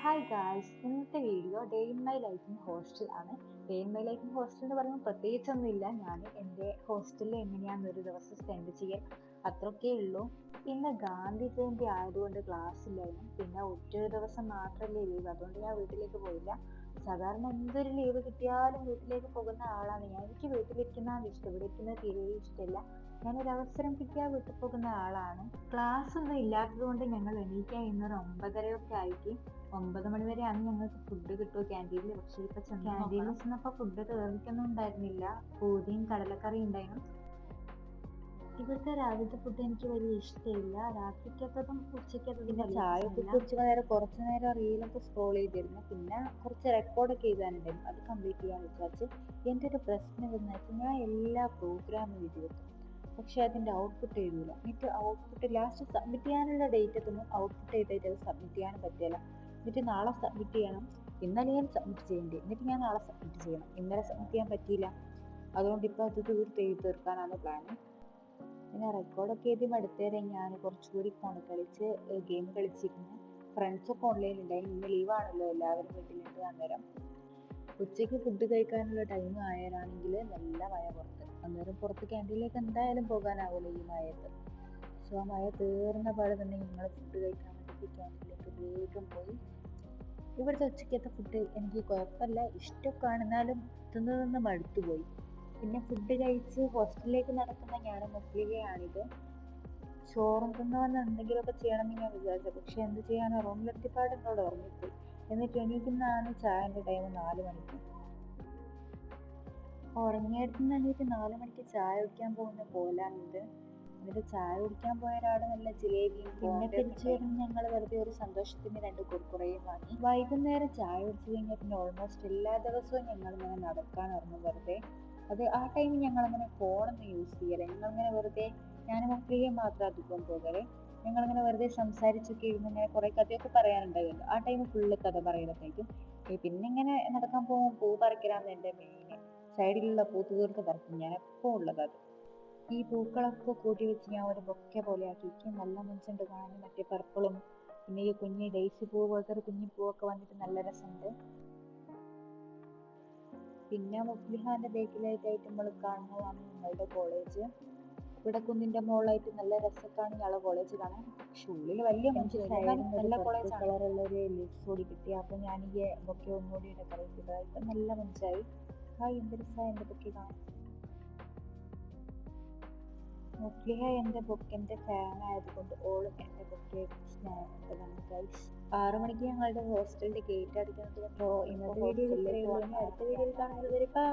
Hi guys, ഇന്നത്തെ video day in my life in hostel ആണ്. Day in my life in hostel എന്ന് പറയുമ്പോൾ പ്രത്യേകിച്ചൊന്നുമില്ല. ഞാൻ എൻ്റെ ഹോസ്റ്റലിൽ എങ്ങനെയാണ് ഒരു ദിവസം സ്പെൻഡ് ചെയ്യാൻ, അത്രയൊക്കെ ഉള്ളൂ. ഇന്ന് ഗാന്ധി ജയന്തി ആയതുകൊണ്ട് ക്ലാസ് ഇല്ലായിരുന്നു. പിന്നെ ഒറ്റ ദിവസം മാത്രമല്ലേ ലീവ്, അതുകൊണ്ട് ഞാൻ വീട്ടിലേക്ക് പോയില്ല. സാധാരണ എന്തൊരു ലീവ് കിട്ടിയാലും വീട്ടിലേക്ക് പോകുന്ന ആളാണ് ഞാൻ. എനിക്ക് വീട്ടിലിരിക്കുന്നതാണ് ഇഷ്ടം, ഇവിടെ ഇരിക്കുന്നത് തീരെ ഇഷ്ടമില്ല. ഞാനൊരു അവസരം കിട്ടിയാൽ വീട്ടിൽ പോകുന്ന ആളാണ്. ക്ലാസ് ഒന്നും ഇല്ലാത്തത് കൊണ്ട് ഞങ്ങൾ എണീക്കാൻ ഇന്നൊരു 9:30 ആയിട്ട്. 9 മണി വരെയാണ് ഞങ്ങൾക്ക് ഫുഡ് കിട്ടുക ക്യാൻറ്റീനിൽ. പക്ഷേ ഇപ്പൊ ക്യാൻറ്റീനിൽ ചെന്നപ്പോൾ ഫുഡ് തീർന്നിട്ടൊന്നും ഉണ്ടായിരുന്നില്ല. പൂരിയും കടലക്കറിയും ഉണ്ടായിരുന്നു. ഇവിടുത്തെ രാവിലത്തെ ഫുഡ് എനിക്ക് വലിയ ഇഷ്ടമില്ല. രാത്രിക്കത്തതും ഉച്ചക്കത്തതും പിന്നെ ചായ ഒക്കെ കുടിച്ച് കുറച്ച് നേരം റീലൊക്കെ സ്ക്രോൾ ചെയ്തിരുന്നു. പിന്നെ കുറച്ച് റെക്കോർഡൊക്കെ എഴുതാനുണ്ടായിരുന്നു, അത് കംപ്ലീറ്റ് ചെയ്യാൻ വിചാരിച്ചു. എൻ്റെ ഒരു പ്രശ്നം എന്ന് വെച്ചാൽ ഞാൻ എല്ലാ പ്രോഗ്രാമും എഴുതി വെക്കും, പക്ഷെ അതിൻ്റെ ഔട്ട്പുട്ട് എഴുതില്ല. എന്നിട്ട് ഔട്ട്പുട്ട് ലാസ്റ്റ് സബ്മിറ്റ് ചെയ്യാനുള്ള ഡേറ്റ് എത്തുമ്പോൾ ഔട്ട്പുട്ട് എഴുതിയിട്ട് അത് സബ്മിറ്റ് ചെയ്യാനും പറ്റില്ല. എന്നിട്ട് നാളെ സബ്മിറ്റ് ചെയ്യണം. ഇന്നലെ ഞാൻ സബ്മിറ്റ് ചെയ്യേണ്ടി, എന്നിട്ട് ഞാൻ നാളെ സബ്മിറ്റ് ചെയ്യണം. ഇന്നലെ സബ്മിറ്റ് ചെയ്യാൻ പറ്റിയില്ല. അതുകൊണ്ട് ഇപ്പോൾ അത് തീർക്കാനാണ് പ്ലാൻ. പിന്നെ റെക്കോർഡൊക്കെ എഴുതി മടുത്തേരെ ഞാൻ കുറച്ചുകൂടി ഫോൺ കളിച്ച് ഗെയിം കളിച്ചിരുന്നു. ഫ്രണ്ട്സൊക്കെ ഓൺലൈൻ ഉണ്ടായിരുന്നു. ഇന്ന് ലീവാണല്ലോ, എല്ലാവരും വീട്ടിലുണ്ട്. അന്നേരം ഉച്ചയ്ക്ക് ഫുഡ് കഴിക്കാനുള്ള ടൈം ആയാലാണെങ്കിൽ നല്ല മഴ പുറത്ത്. അന്നേരം പുറത്ത് ക്യാൻറ്റീനിലേക്ക് എന്തായാലും പോകാനാവില്ല ഈ മഴയത്ത്. സോ ആ മഴ തീർന്ന പാടെ തന്നെ ഞങ്ങൾ ഫുഡ് കഴിക്കാൻ വേണ്ടിയിട്ട് ക്യാൻറ്റീനിലേക്ക് വേഗം പോയി. ഇവിടുത്തെ ഉച്ചയ്ക്കത്തെ ഫുഡ് എനിക്ക് കുഴപ്പമില്ല, ഇഷ്ടമൊക്കെ ആണെന്നാലും തിന്ന് മടുത്തുപോയി. പിന്നെ ഫുഡ് കഴിച്ച് ഹോസ്റ്റലിലേക്ക് നടക്കുന്ന ഞാൻ മുസ്ലികയാണിത്. ചോറും തിന്നുവന്ന് എന്തെങ്കിലുമൊക്കെ ചെയ്യണമെന്ന് ഞാൻ വിചാരിച്ചു, പക്ഷെ എന്ത് ചെയ്യാനോ റൂമിലെത്തിപ്പാട് എന്നോട് ഉറങ്ങിപ്പോയി. എന്നിട്ട് എണീക്കുന്നതാണ് ചായൻ്റെ ടൈം 4 മണിക്ക്. ഉറങ്ങിയെടുത്തുനിന്ന് എണീറ്റ് 4 മണിക്ക് ചായ കുടിക്കാൻ പോകുന്ന പോലാണിത്. എന്നിട്ട് ചായ കുടിക്കാൻ പോയ ഒരാൾ നല്ല ജിലേബിയും പിന്നെ തിരിച്ചു വരുമ്പോൾ ഞങ്ങൾ വെറുതെ ഒരു സന്തോഷത്തിന് 2 കുർക്കുറയും വാങ്ങി. വൈകുന്നേരം ചായ കുടിച്ചു കഴിഞ്ഞാൽ പിന്നെ ഓൾമോസ്റ്റ് എല്ലാ ദിവസവും ഞങ്ങൾ ഇങ്ങനെ നടക്കാൻ ഇറങ്ങും വെറുതെ. അത് ആ ടൈമിൽ ഞങ്ങളങ്ങനെ ഫോണൊന്നും യൂസ് ചെയ്യല. ഞങ്ങളിങ്ങനെ വെറുതെ, ഞാൻ മക്കളെയും മാത്രം അധികം പോകല്. ഞങ്ങളിങ്ങനെ വെറുതെ സംസാരിച്ചൊക്കെ ഇരുന്ന് ഇങ്ങനെ കുറേ കഥയൊക്കെ പറയാനുണ്ടാവുമല്ലോ. ആ ടൈം ഫുള്ള് കഥ പറയലൊക്കെയായിരിക്കും. പിന്നെ ഇങ്ങനെ നടക്കാൻ പോകുമ്പോൾ പൂ പറിക്കലാണ് എൻ്റെ മെയിൻ. സൈഡിലുള്ള പൂ തീർത്ത് പറിക്കും ഞാൻ, എപ്പോൾ ഉള്ളത് അത്. ഈ പൂക്കളൊക്കെ കൂട്ടി വെച്ച് ഞാൻ ഒരു ബൊക്കെ പോലെ ആക്കിയിട്ട് നല്ല മനസ്സുണ്ട് കാണാൻ. മറ്റേ പർപ്പിളും പിന്നെ ഈ കുഞ്ഞി ഡേയ്സി പൂ പോലത്തെ ഒരു കുഞ്ഞി പൂവൊക്കെ വന്നിട്ട് നല്ല രസമുണ്ട്. പിന്നെ മുസ്ലിഹാന്റെ ബേക്കിലായിട്ടായിട്ട് നമ്മൾ കാണുന്നതാണ് ഞങ്ങളുടെ കോളേജ്. ഇവിടെ കുന്നിന്റെ മുകളിലായിട്ട് നല്ല രസക്കാണ് ഞങ്ങളെ കോളേജ് കാണാൻ. പക്ഷെ ഉള്ളിൽ വലിയ നല്ല കോളേജ് കളറുള്ള ഒരു ലീവ്സ് കൂടി കിട്ടി. അപ്പൊ ഞാൻ ഈ ബൊക്കെ ഒന്നുകൂടി ഡെക്കറേറ്റ് ചെയ്തത്. ഇപ്പൊ നല്ല മനസ്സായി. എന്ത് രസമായി എൻ്റെ ബൊക്കെ കാണാൻ. മുസ്ലിഹ എൻ്റെ ബൊക്കെൻ്റെ ഫാൻ ആയതുകൊണ്ട് ഓളും എൻ്റെ ബൊക്കെ സ്നേഹമാണ് ഗൈസ്. 6 മണിക്ക് ഞങ്ങളുടെ ഹോസ്റ്റലിന്റെ ഗേറ്റ് അടിക്കുന്നത്. ഇന്നത്തെ വീഡിയോ അടുത്ത വീഡിയോയിൽ കാണുന്നത് വരെ ബൈ.